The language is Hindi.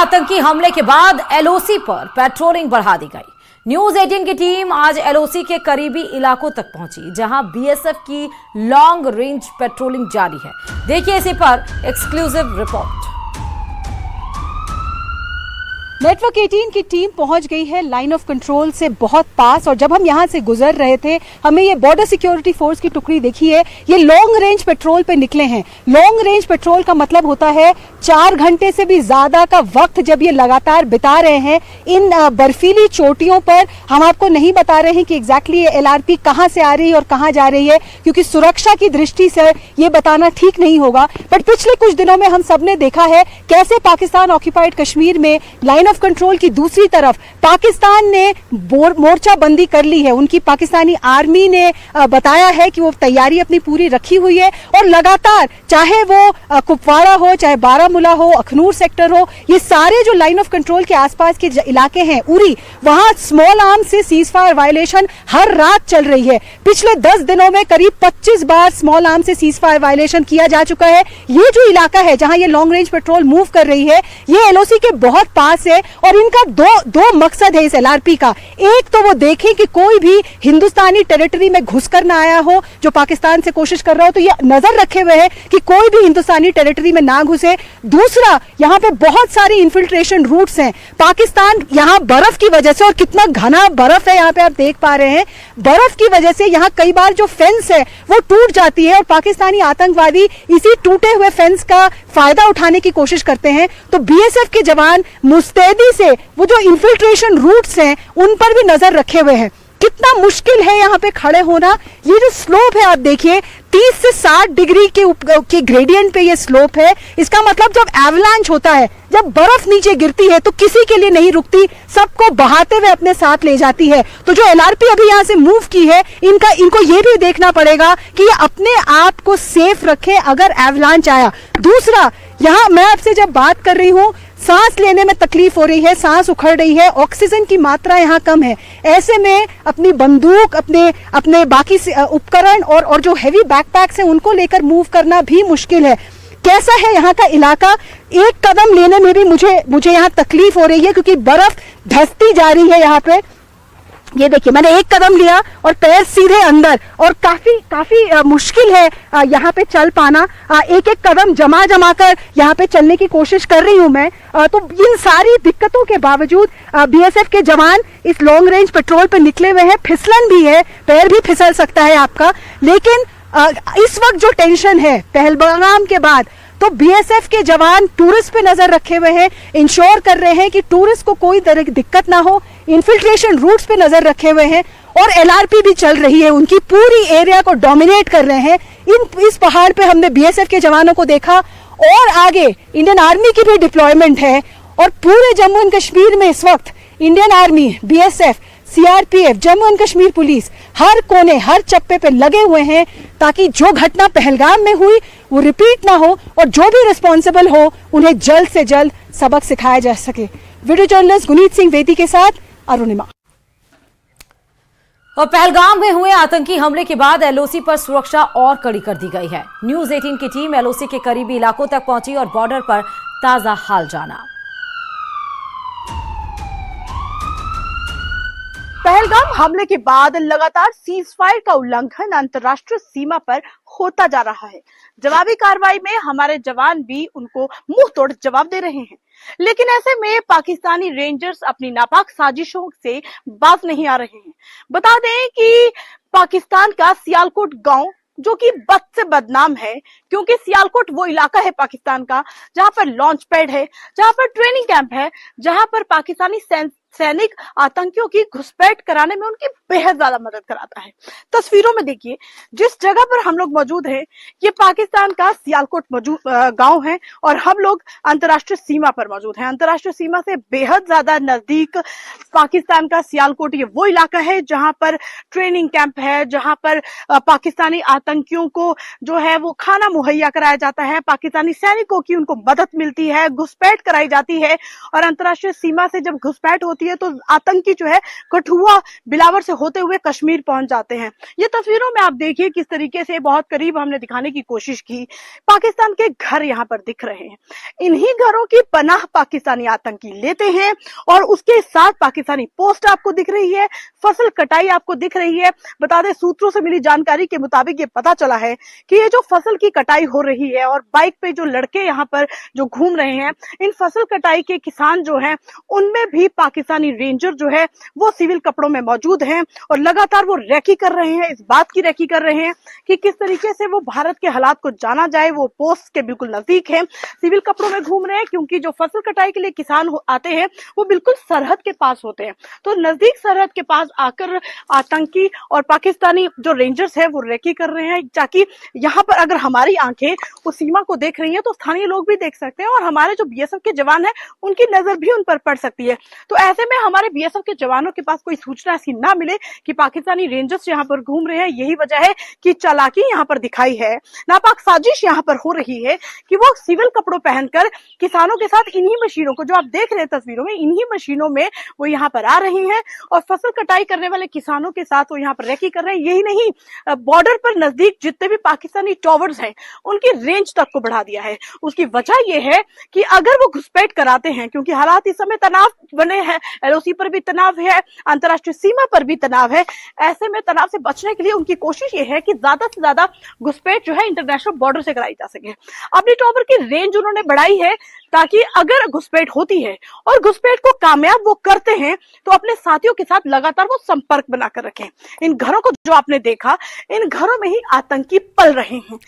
आतंकी हमले के बाद एलओसी पर पेट्रोलिंग बढ़ा दी गई। न्यूज 18 की टीम आज एलओसी के करीबी इलाकों तक पहुंची, जहां बीएसएफ की लॉन्ग रेंज पेट्रोलिंग जारी है। देखिए इसी पर एक्सक्लूसिव रिपोर्ट। नेटवर्क 18 की टीम पहुंच गई है लाइन ऑफ कंट्रोल से बहुत पास, और जब हम यहां से गुजर रहे थे हमें ये बॉर्डर सिक्योरिटी फोर्स की टुकड़ी देखी है, ये लॉन्ग रेंज पेट्रोल पे निकले हैं। लॉन्ग रेंज पेट्रोल का मतलब होता है 4 घंटे से भी ज्यादा का वक्त जब ये लगातार बिता रहे हैं इन बर्फीली चोटियों पर। हम आपको नहीं बता रहे हैं कि एग्जैक्टली एलआरपी कहां से आ रही है और कहां जा रही है, क्योंकि सुरक्षा की दृष्टि से ये बताना ठीक नहीं होगा। बट पिछले कुछ दिनों में हम सबने देखा है कैसे पाकिस्तान ऑक्यूपाइड कश्मीर में लाइन ऑफ कंट्रोल की दूसरी तरफ पाकिस्तान ने मोर्चा बंदी कर ली है। उनकी पाकिस्तानी आर्मी ने बताया है कि वो तैयारी अपनी पूरी रखी हुई है, और लगातार चाहे वो कुपवाड़ा हो, चाहे बारामूला हो, अखनूर सेक्टर हो, ये सारे जो लाइन ऑफ कंट्रोल के आसपास के इलाके हैं, उरी, वहां स्मॉल आर्म से सीज फायर वायलेशन हर रात चल रही है। पिछले 10 दिनों में करीब 25 बार स्मॉल आर्म से सीज फायर वायलेशन किया जा चुका है। ये जो इलाका है जहां ये लॉन्ग रेंज पेट्रोल मूव कर रही है, ये एलओसी के बहुत पास है, और इनका दो मकसद है इस एलआरपी का। एक तो वो देखें कि कोई भी हिंदुस्तानी टेरिटरी में घुसकर ना आया हो जो पाकिस्तान से कोशिश कर रहा हो, तो ये नजर रखे हुए है कि कोई भी हिंदुस्तानी टेरिटरी में ना घुसे। दूसरा, यहाँ पे बहुत सारी इन्फिल्ट्रेशन रूट्स हैं। पाकिस्तान यहाँ बर्फ की वजह से, और कितना घना बर्फ है यहाँ पे आप देख पा रहे हैं, बर्फ की वजह से यहाँ कई बार जो फेंस है वो टूट जाती है, और पाकिस्तानी आतंकवादी इसी टूटे हुए फेंस का फायदा उठाने की कोशिश करते हैं। तो बीएसएफ के जवान मुस्तैदी से वो जो इन्फिल्ट्रेशन रूट्स हैं उन पर भी नजर रखे हुए हैं। कितना मुश्किल है यहाँ पे खड़े होना। ये जो स्लोप है आप देखिए, 30 से 60 डिग्री के ग्रेडियंट पे ये स्लोप है। इसका मतलब जब एवलांच होता है, जब बर्फ नीचे गिरती है, तो किसी के लिए नहीं रुकती, सबको बहाते हुए अपने साथ ले जाती है। तो जो एलआरपी अभी यहाँ से मूव की है, इनको ये भी देखना पड़ेगा कि ये अपने आप को सेफ रखें अगर एवलांच आया। दूसरा, यहाँ मैं आपसे जब बात कर रही हूँ, सांस लेने में तकलीफ हो रही है, सांस उखड़ रही है, ऑक्सीजन की मात्रा यहाँ कम है। ऐसे में अपनी बंदूक, अपने बाकी उपकरण और जो हेवी बैकपैक्स हैं उनको लेकर मूव करना भी मुश्किल है। कैसा है यहाँ का इलाका, एक कदम लेने में भी मुझे यहाँ तकलीफ हो रही है, क्योंकि बर्फ धंसती जा रही है यहाँ पे। ये देखिए, मैंने एक कदम लिया और पैर सीधे अंदर, और काफी मुश्किल है यहाँ पे चल पाना। एक कदम जमा कर यहाँ पे चलने की कोशिश कर रही हूँ मैं। तो इन सारी दिक्कतों के बावजूद बीएसएफ के जवान इस लॉन्ग रेंज पेट्रोल पे निकले हुए हैं। फिसलन भी है, पैर भी फिसल सकता है आपका, लेकिन इस वक्त जो टेंशन है पहलगाम के बाद, तो बीएसएफ के जवान टूरिस्ट पे नजर रखे हुए हैं, इंश्योर कर रहे हैं कि टूरिस्ट को कोई तरह की दिक्कत ना हो। इन्फिल्ट्रेशन रूट्स पे नजर रखे हुए हैं, और एलआरपी भी चल रही है, उनकी पूरी एरिया को डोमिनेट कर रहे हैं। इस पहाड़ पे हमने बीएसएफ के जवानों को देखा, और आगे इंडियन आर्मी की भी डिप्लॉयमेंट है, और पूरे जम्मू एंड कश्मीर में इस वक्त Indian army, BSF, CRPF, Jammu and Kashmir police हर कोने, हर चप्पे पे लगे हुए हैं, ताकि जो घटना पहलगाम में हुई वो रिपीट ना हो, और जो भी रिस्पॉन्सिबल हो उन्हें जल्द से जल्द सबक सिखाया जा सके। वीडियो जर्नलिस्ट गुनीत सिंह वेदी के साथ अरुणिमा। और पहलगाम में हुए आतंकी हमले के बाद एलओसी पर सुरक्षा और कड़ी कर दी गई है। न्यूज 18 की टीम एलओसी के करीबी इलाकों तक पहुंची और बॉर्डर पर ताजा हाल जाना। पहलगाम हमले के बाद लगातार सीज फायर का उल्लंघन अंतर्राष्ट्रीय सीमा पर होता जा रहा है। जवाबी कार्रवाई में हमारे जवान भी उनको मुंह तोड़ जवाब दे रहे हैं, लेकिन ऐसे में पाकिस्तानी रेंजर्स अपनी नापाक साजिशों से बाज नहीं आ रहे हैं। बता दें कि पाकिस्तान का सियालकोट गांव, जो कि बद से बदनाम है, क्योंकि सियालकोट वो इलाका है पाकिस्तान का जहां पर लॉन्च पैड है, जहां पर ट्रेनिंग कैंप है, जहां पर पाकिस्तानी सैनिक आतंकियों की घुसपैठ कराने में उनकी बेहद ज्यादा मदद कराता है। तस्वीरों में देखिए, जिस जगह पर हम लोग मौजूद हैं, ये पाकिस्तान का सियालकोट गांव है, और हम लोग अंतर्राष्ट्रीय सीमा पर मौजूद हैं। अंतर्राष्ट्रीय सीमा से बेहद ज्यादा नजदीक पाकिस्तान का सियालकोट ये वो इलाका है जहां पर ट्रेनिंग कैंप है, जहां पर पाकिस्तानी आतंकियों को जो है वो खाना मुहैया कराया जाता है, पाकिस्तानी सैनिकों की उनको मदद मिलती है, घुसपैठ कराई जाती है। और अंतर्राष्ट्रीय सीमा से जब घुसपैठ होती होती है तो आतंकी जो है कठुआ बिलावर से होते हुए कश्मीर पहुंच जाते हैं। ये तस्वीरों में आप देखिए किस तरीके से बहुत करीब हमने दिखाने की कोशिश की। पाकिस्तान के घर यहाँ पर दिख रहे हैं। इन्हीं घरों की पनाह पाकिस्तानी आतंकी लेते हैं और उसके साथ पाकिस्तानी पोस्ट आपको दिख रही है, फसल कटाई आपको दिख रही है। बता दें, सूत्रों से मिली जानकारी के मुताबिक ये पता चला है कि ये जो फसल की कटाई हो रही है और बाइक पे जो लड़के यहाँ पर जो घूम रहे हैं, इन फसल कटाई के किसान जो हैं उनमें भी पाकिस्तानी रेंजर जो है वो सिविल कपड़ों में मौजूद हैं और लगातार वो रैकी कर रहे हैं, इस बात की रैकी कर रहे हैं कि किस तरीके से वो भारत के हालात को जाना जाए। वो पोस्ट के बिल्कुल नजदीक है, सिविल कपड़ों में घूम रहे हैं क्योंकि जो फसल कटाई के लिए किसान आते हैं वो बिल्कुल सरहद के पास होते हैं। तो नजदीक सरहद के पास आकर आतंकी और पाकिस्तानी जो रेंजर्स है वो रैकी कर रहे हैं, ताकि यहाँ पर अगर हमारी आंखें उस सीमा को देख रही हैं तो स्थानीय लोग भी देख सकते हैं और हमारे जो बीएसएफ के जवान हैं उनकी नजर भी उन पर पड़ सकती है। तो ऐसे में हमारे बीएसएफ के जवानों के पास कोई सूचना ऐसी ना मिले कि पाकिस्तानी रेंजर्स यहाँ पर घूम रहे हैं, यही वजह है कि चालाकी यहाँ पर दिखाई है, नापाक साजिश यहाँ पर हो रही है कि वो सिविल कपड़ों पहनकर किसानों के साथ इन्हीं मशीनों को जो आप देख रहे हैं तस्वीरों में, इन्हीं मशीनों में वो यहाँ पर आ रही हैं और फसल कटाई करने वाले किसानों के साथ वो यहाँ पर रैकी कर रहे हैं। यही नहीं, बॉर्डर पर नजदीक जितने भी पाकिस्तानी टॉवर्स हैं उनकी रेंज तक को बढ़ा दिया है। उसकी वजह यह है कि अगर वो घुसपैठ कराते हैं, क्योंकि हालात इस समय तनाव बने हैं, एलओसी पर भी तनाव है, अंतर्राष्ट्रीय सीमा पर भी तनाव है, ऐसे में तनाव से बचने के लिए उनकी कोशिश ये है कि ज्यादा से ज्यादा घुसपैठ जो है इंटरनेशनल बॉर्डर से कराई जा सके। अपनी टॉवर की रेंज उन्होंने बढ़ाई है ताकि अगर घुसपैठ होती है और घुसपैठ को कामयाब वो करते हैं तो अपने साथियों के साथ लगातार वो संपर्क बनाकर रखें। इन घरों को जो आपने देखा, इन घरों में ही आतंकी पल रहे हैं।